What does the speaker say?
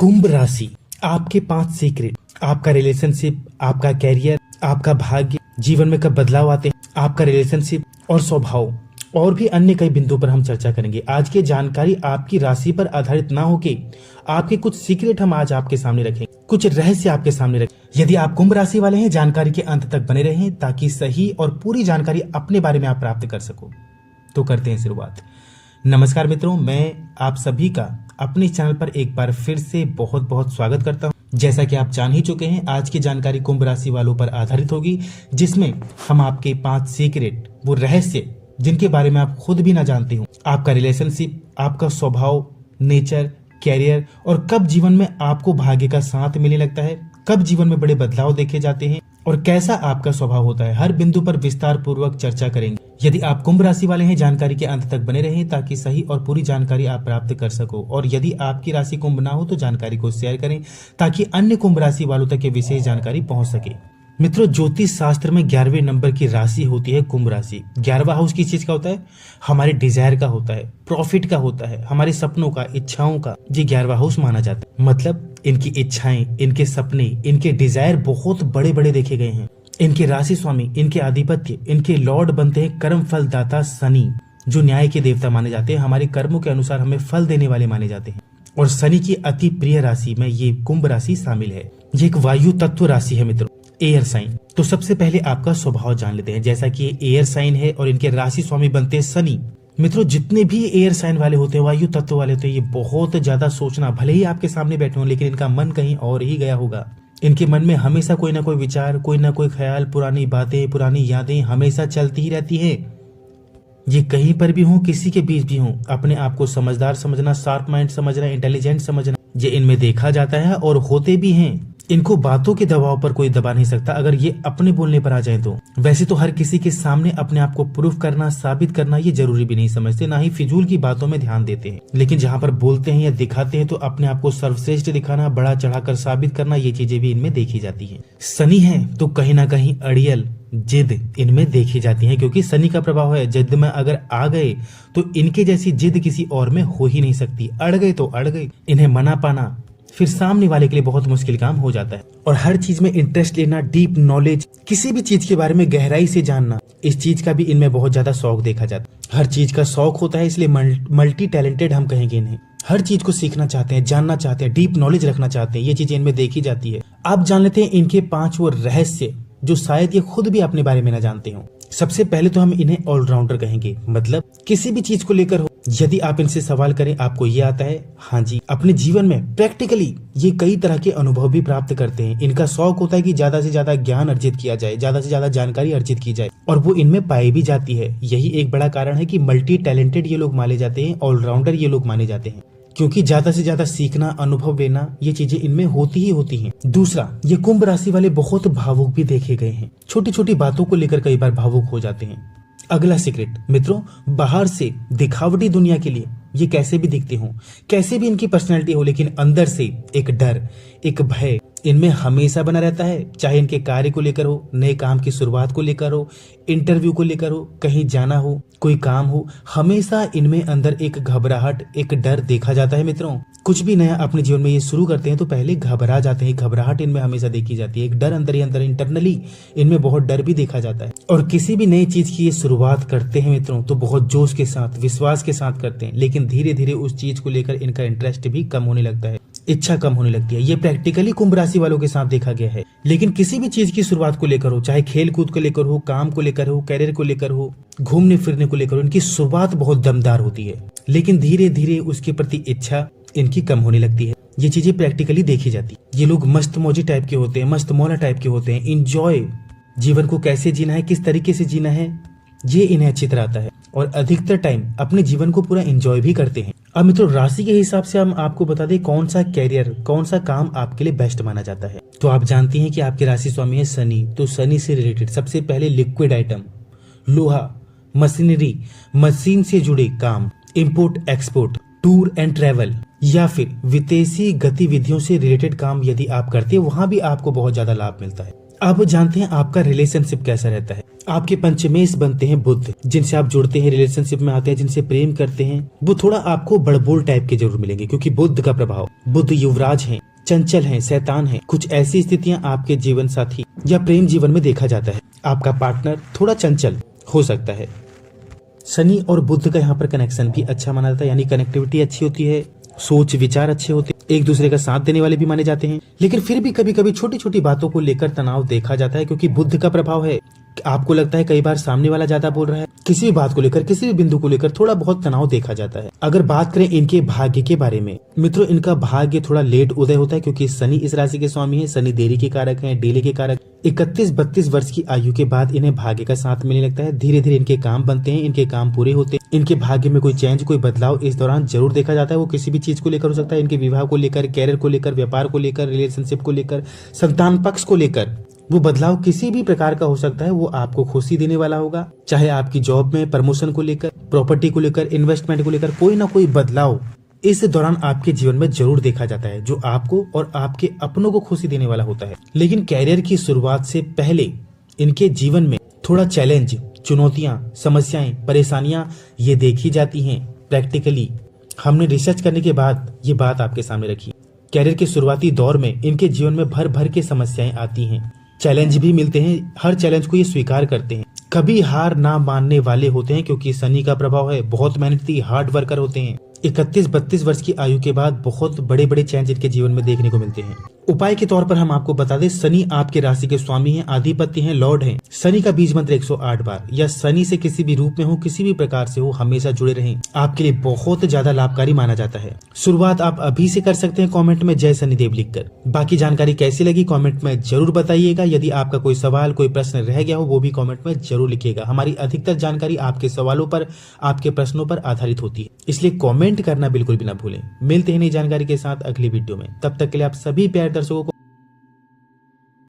कुंभ राशि, आपके 5 सीक्रेट, आपका रिलेशनशिप, आपका कैरियर, आपका भाग्य, जीवन में कब बदलाव आते हैं, आपका रिलेशनशिप और स्वभाव और भी अन्य कई बिंदुओं पर हम चर्चा करेंगे। आज की जानकारी आपकी राशि पर आधारित ना होके आपके कुछ सीक्रेट हम आज आपके सामने रखेंगे, कुछ रहस्य आपके सामने रखें। यदि आप कुंभ राशि वाले हैं, जानकारी के अंत तक बने रहें ताकि सही और पूरी जानकारी अपने बारे में आप प्राप्त कर सको। तो करते हैं शुरुआत। नमस्कार मित्रों, मैं आप सभी का अपने चैनल पर एक बार फिर से बहुत बहुत स्वागत करता हूं। जैसा कि आप जान ही चुके हैं, आज की जानकारी कुंभ राशि वालों पर आधारित होगी, जिसमें हम आपके 5 सीक्रेट, वो रहस्य जिनके बारे में आप खुद भी ना जानते हो, आपका रिलेशनशिप, आपका स्वभाव, नेचर, कैरियर और कब जीवन में आपको भाग्य का साथ मिलने लगता है, कब जीवन में बड़े बदलाव देखे जाते हैं और कैसा आपका स्वभाव होता है, हर बिंदु पर विस्तार पूर्वक चर्चा करेंगे। यदि आप कुंभ राशि वाले हैं, जानकारी के अंत तक बने रहें ताकि सही और पूरी जानकारी आप प्राप्त कर सको। और यदि आपकी राशि कुंभ ना हो तो जानकारी को शेयर करें ताकि अन्य कुंभ राशि वालों तक ये विशेष जानकारी पहुंच सके। मित्रों, ज्योतिष शास्त्र में 11वें नंबर की राशि होती है कुंभ राशि। 11वां हाउस किस चीज का होता है? हमारे डिजायर का होता है, प्रॉफिट का होता है, हमारे सपनों का, इच्छाओं का। ये 11वां हाउस माना जाता है। मतलब इनकी इच्छाएं, इनके सपने, इनके डिजायर बहुत बड़े बड़े देखे गए हैं। इनके राशि स्वामी, इनके आधिपत्य, इनके लॉर्ड बनते हैं कर्म फल दाता शनि, जो न्याय के देवता माने जाते हैं, हमारे कर्मों के अनुसार हमें फल देने वाले माने जाते हैं। और शनि की अति प्रिय राशि में ये कुंभ राशि शामिल है। ये एक वायु तत्व राशि है मित्रों, एयर साइन। तो सबसे पहले आपका स्वभाव जान लेते हैं। जैसा कि ये एयर साइन है और इनके राशि स्वामी बनते हैं शनि। मित्रों, जितने भी एयर साइन वाले होते हैं, वायु तत्व वाले होते हैं, ये बहुत ज्यादा सोचना, भले ही आपके सामने बैठे हो लेकिन इनका मन कहीं और ही गया होगा। इनके मन में हमेशा कोई ना कोई विचार, कोई ना कोई ख्याल, पुरानी बातें, पुरानी यादें हमेशा चलती ही रहती हैं। ये कहीं पर भी हो, किसी के बीच भी हो, अपने आप को समझदार समझना, शार्प माइंड समझना, इंटेलिजेंट समझना, ये इनमें देखा जाता है और होते भी हैं। इनको बातों के दबाव पर कोई दबा नहीं सकता अगर ये अपने बोलने पर आ जाए तो। वैसे तो हर किसी के सामने अपने आप को प्रूफ करना, साबित करना ये जरूरी भी नहीं समझते, ना ही फिजूल की बातों में ध्यान देते हैं। लेकिन जहाँ पर बोलते हैं या दिखाते हैं तो अपने आप को सर्वश्रेष्ठ दिखाना, बड़ा चढ़ाकर साबित करना, ये चीजें भी इनमें देखी जाती है। शनि है तो कहीं ना कहीं अड़ियल, जिद इनमें देखी जाती है, क्योंकि शनि का प्रभाव है। जिद में अगर आ गए तो इनके जैसी जिद किसी और में हो ही नहीं सकती। अड़ गए तो अड़ गए। इन्हें मना पाना फिर सामने वाले के लिए बहुत मुश्किल काम हो जाता है। और हर चीज में इंटरेस्ट लेना, डीप नॉलेज, किसी भी चीज के बारे में गहराई से जानना, इस चीज का भी इनमें बहुत ज्यादा शौक देखा जाता है। हर चीज का शौक होता है, इसलिए मल्टी टैलेंटेड हम कहेंगे इन्हें। हर चीज को सीखना चाहते हैं, जानना चाहते हैं, डीप नॉलेज रखना चाहते हैं, ये चीजें इनमें देखी जाती है। आप जान लेते हैं इनके 5 वो रहस्य जो शायद ये खुद भी अपने बारे में न जानते हो। सबसे पहले तो हम इन्हें ऑलराउंडर कहेंगे। मतलब किसी भी चीज को लेकर हो, यदि आप इनसे सवाल करें आपको ये आता है, हाँ जी। अपने जीवन में प्रैक्टिकली ये कई तरह के अनुभव भी प्राप्त करते हैं। इनका शौक होता है कि ज्यादा से ज्यादा ज्ञान अर्जित किया जाए, ज्यादा से ज्यादा जानकारी अर्जित की जाए, और वो इनमें पाई भी जाती है। यही एक बड़ा कारण है कि मल्टी टैलेंटेड ये लोग माने जाते हैं, ऑलराउंडर ये लोग माने जाते हैं, क्योंकि ज्यादा से ज्यादा सीखना, अनुभव लेना, ये चीजें इनमें होती ही होती हैं। दूसरा, ये कुंभ राशि वाले बहुत भावुक भी देखे गए हैं। छोटी छोटी बातों को लेकर कई बार भावुक हो जाते हैं। अगला सीक्रेट मित्रों, बाहर से दिखावटी दुनिया के लिए ये कैसे भी दिखते हो, कैसे भी इनकी पर्सनैलिटी हो, लेकिन अंदर से एक डर, एक भय इनमें हमेशा बना रहता है। चाहे इनके कार्य को लेकर हो, नए काम की शुरुआत को लेकर हो, इंटरव्यू को लेकर हो, कहीं जाना हो, कोई काम हो, हमेशा इनमें अंदर एक घबराहट, एक डर देखा जाता है। मित्रों, कुछ भी नया अपने जीवन में ये शुरू करते हैं तो पहले घबरा जाते हैं। घबराहट इनमें हमेशा देखी जाती है। एक डर अंदर ही अंदर, इंटरनली इनमें बहुत डर भी देखा जाता है। और किसी भी नई चीज की ये शुरुआत करते हैं मित्रों तो बहुत जोश के साथ, विश्वास के साथ करते हैं, लेकिन धीरे धीरे उस चीज को लेकर इनका इंटरेस्ट भी कम होने लगता है, इच्छा कम होने लगती है। ये प्रैक्टिकली कुंभ राशि वालों के साथ देखा गया है। लेकिन किसी भी चीज की शुरुआत को लेकर हो, चाहे खेल कूद को लेकर हो, काम को लेकर हो, कैरियर को लेकर हो, घूमने फिरने को लेकर हो, इनकी शुरुआत बहुत दमदार होती है, लेकिन धीरे धीरे उसके प्रति इच्छा इनकी कम होने लगती है। ये चीजें प्रैक्टिकली देखी जाती है। ये लोग मस्त मौजी टाइप के होते हैं, मस्त मौला टाइप के होते हैं। इंजॉय, जीवन को कैसे जीना है, किस तरीके से जीना है, ये इन्हें अच्छी तरह आता है और अधिकतर टाइम अपने जीवन को पूरा एंजॉय भी करते हैं। अब मित्रों, राशि के हिसाब से हम आपको बता दें कौन सा कैरियर, कौन सा काम आपके लिए बेस्ट माना जाता है। तो आप जानती हैं कि आपके राशि स्वामी है शनि, तो शनि से रिलेटेड सबसे पहले लिक्विड आइटम, लोहा, मशीनरी, मशीन से जुड़े काम, import export, tour and travel, या फिर विदेशी गतिविधियों से रिलेटेड काम यदि आप करते हैं, वहां भी आपको बहुत ज्यादा लाभ मिलता है। अब जानते हैं आपका रिलेशनशिप कैसा रहता है। आपके पंचमेश बनते हैं बुध, जिनसे आप जुड़ते हैं, रिलेशनशिप में आते हैं, जिनसे प्रेम करते हैं, वो थोड़ा आपको बड़बोल टाइप के जरूर मिलेंगे, क्योंकि बुध का प्रभाव, बुध युवराज हैं, चंचल हैं, शैतान हैं। कुछ ऐसी स्थितियां आपके जीवन साथी या प्रेम जीवन में देखा जाता है। आपका पार्टनर थोड़ा चंचल हो सकता है। शनि और बुध का यहाँ पर कनेक्शन भी अच्छा माना जाता है, यानी कनेक्टिविटी अच्छी होती है, सोच विचार अच्छे होते हैं, एक दूसरे का साथ देने वाले भी माने जाते हैं। लेकिन फिर भी कभी कभी छोटी छोटी बातों को लेकर तनाव देखा जाता है, क्योंकि बुध का प्रभाव है। आपको लगता है कई बार सामने वाला ज्यादा बोल रहा है, किसी भी बात को लेकर, किसी भी बिंदु को लेकर थोड़ा बहुत तनाव देखा जाता है। अगर बात करें इनके भाग्य के बारे में, मित्रों, इनका भाग्य थोड़ा लेट उदय होता है, क्योंकि शनि इस राशि के स्वामी है। शनि देरी के कारक हैं, डिले के कारक। 31-32 वर्ष की आयु के बाद इन्हें भाग्य का साथ मिलने लगता है। धीरे धीरे इनके काम बनते हैं, इनके काम पूरे होते हैं। इनके भाग्य में कोई चेंज, कोई बदलाव इस दौरान जरूर देखा जाता है। वो किसी भी चीज को लेकर हो सकता है, इनके विवाह को लेकर, कैरियर को लेकर, व्यापार को लेकर, रिलेशनशिप को लेकर, संतान पक्ष को लेकर। वो बदलाव किसी भी प्रकार का हो सकता है, वो आपको खुशी देने वाला होगा। चाहे आपकी जॉब में प्रमोशन को लेकर, प्रॉपर्टी को लेकर, इन्वेस्टमेंट को लेकर, कोई ना कोई बदलाव इस दौरान आपके जीवन में जरूर देखा जाता है, जो आपको और आपके अपनों को खुशी देने वाला होता है। लेकिन कैरियर की शुरुआत से पहले इनके जीवन में थोड़ा चैलेंज, चुनौतियां, समस्याएं, परेशानियां ये देखी जाती हैं। प्रैक्टिकली हमने रिसर्च करने के बाद ये बात आपके सामने रखी। कैरियर के शुरुआती दौर में इनके जीवन में भर भर के समस्याएं आती हैं, चैलेंज भी मिलते हैं। हर चैलेंज को ये स्वीकार करते हैं, कभी हार ना मानने वाले होते हैं, क्योंकि शनि का प्रभाव है। बहुत मेहनती, हार्ड वर्कर होते हैं। 31-32 वर्ष की आयु के बाद बहुत बड़े बड़े चेंज इनके जीवन में देखने को मिलते हैं। उपाय के तौर पर हम आपको बता दें, शनि आपके राशि के स्वामी हैं, आधिपत्य हैं, लॉर्ड हैं। शनि का बीज मंत्र 108 बार, या शनि से किसी भी रूप में हो, किसी भी प्रकार से हो, हमेशा जुड़े रहें। आपके लिए बहुत ज्यादा लाभकारी माना जाता है। शुरुआत आप अभी से कर सकते हैं कमेंट में जय शनिदेव लिखकर। बाकी जानकारी कैसी लगी कमेंट में जरूर बताइएगा। यदि आपका कोई सवाल, कोई प्रश्न रह गया हो, वो भी कमेंट में जरूर लिखिएगा। हमारी अधिकतर जानकारी आपके सवालों पर, आपके प्रश्नों पर आधारित होती है, इसलिए कमेंट करना बिल्कुल भी ना भूलें। मिलते हैं नई जानकारी के साथ अगली वीडियो में। तब तक के लिए आप सभी प्यारे दर्शकों को